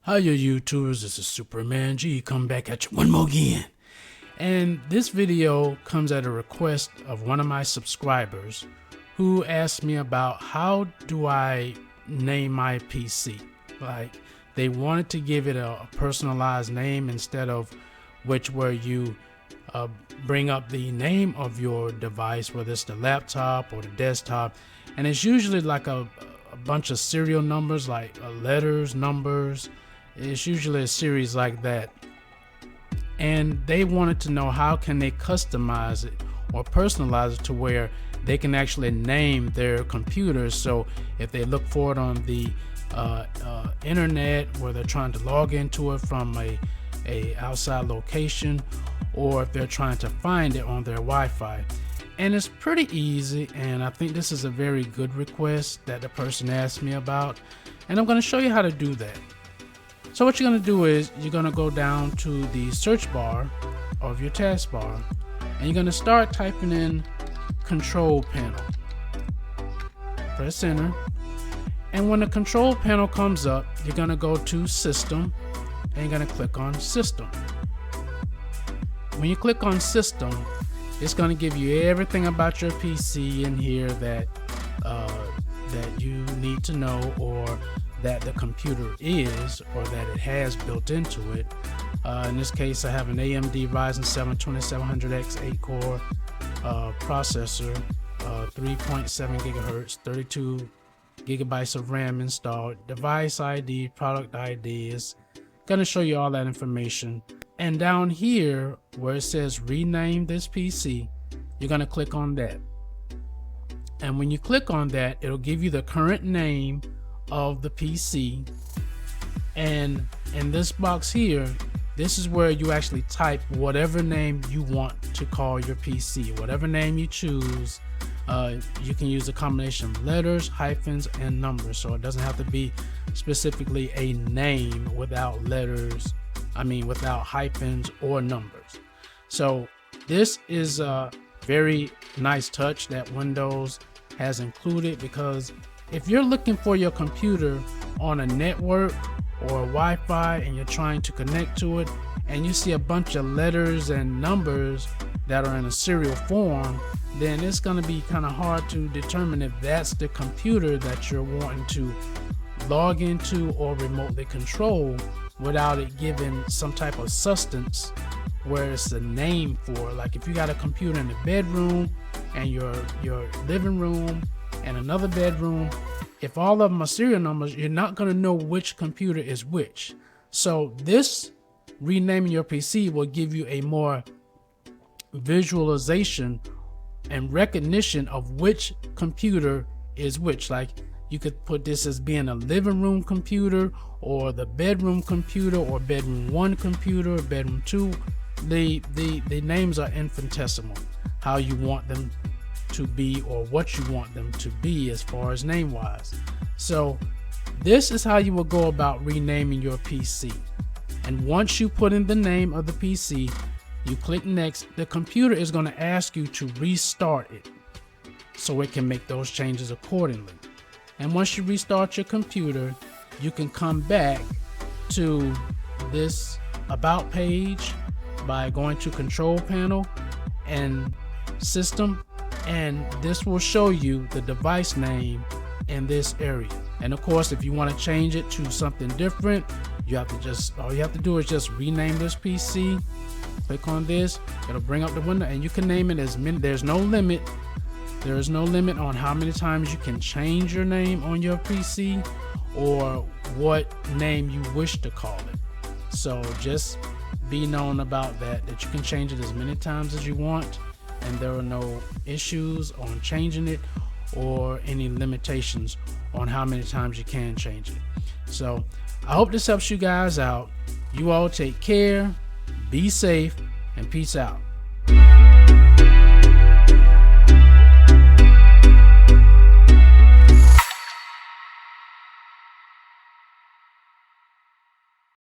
Hiya YouTubers, this is Superman G, come back at you one more again. And this video comes at a request of one of my subscribers who asked me about how do I name my PC. Like, they wanted to give it a personalized name instead of where you bring up the name of your device, whether it's the laptop or the desktop, and it's usually like a bunch of serial numbers, like letters, numbers. It's usually a series like that, and they wanted to know how can they customize it or personalize it to where they can actually name their computers. So if they look for it on the internet, where they're trying to log into it from a outside location, or if they're trying to find it on their Wi-Fi. And it's pretty easy, and I think this is a very good request that the person asked me about, and I'm going to show you how to do that. So what you're going to do is you're going to go down to the search bar of your taskbar, and you're going to start typing in control panel. Press enter, and when the control panel comes up, you're going to go to system, and you're going to click on system. When you click on system, it's going to give you everything about your PC in here that you need to know, or that the computer is, or that it has built into it. In this case, I have an AMD Ryzen 7 2700X 8-core processor, 3.7 gigahertz, 32 gigabytes of RAM installed. Device ID, product ID is gonna show you all that information. And down here where it says rename this PC, you're gonna click on that. And when you click on that, it'll give you the current name of the PC, and in this box here, this is where you actually type whatever name you want to call your PC. Whatever name you choose, you can use a combination of letters, hyphens, and numbers, so it doesn't have to be specifically a name without letters, without hyphens or numbers. So this is a very nice touch that Windows has included, because if you're looking for your computer on a network or Wi-Fi and you're trying to connect to it, and you see a bunch of letters and numbers that are in a serial form, then it's going to be kind of hard to determine if that's the computer that you're wanting to log into or remotely control without it giving some type of substance where it's a name for. Like if you got a computer in the bedroom and your living room and another bedroom, if all of them are serial numbers, you're not going to know which computer is which. So this renaming your PC will give you a more visualization and recognition of which computer is which. Like you could put this as being a living room computer, or the bedroom computer, or bedroom 1 computer, or bedroom 2. The names are infinitesimal, how you want them to be or what you want them to be as far as name wise. So this is how you will go about renaming your PC. And once you put in the name of the PC, you click next. The computer is going to ask you to restart it so it can make those changes accordingly. And once you restart your computer, you can come back to this about page by going to control panel and system, and this will show you the device name in this area. And of course, if you want to change it to something different, all you have to do is just rename this PC. Click on this, it'll bring up the window, and you can name it as many. There's no limit. There is no limit on how many times you can change your name on your PC, or what name you wish to call it. So just be known about that you can change it as many times as you want, and there are no issues on changing it or any limitations on how many times you can change it. So I hope this helps you guys out. You all take care, be safe, and peace out.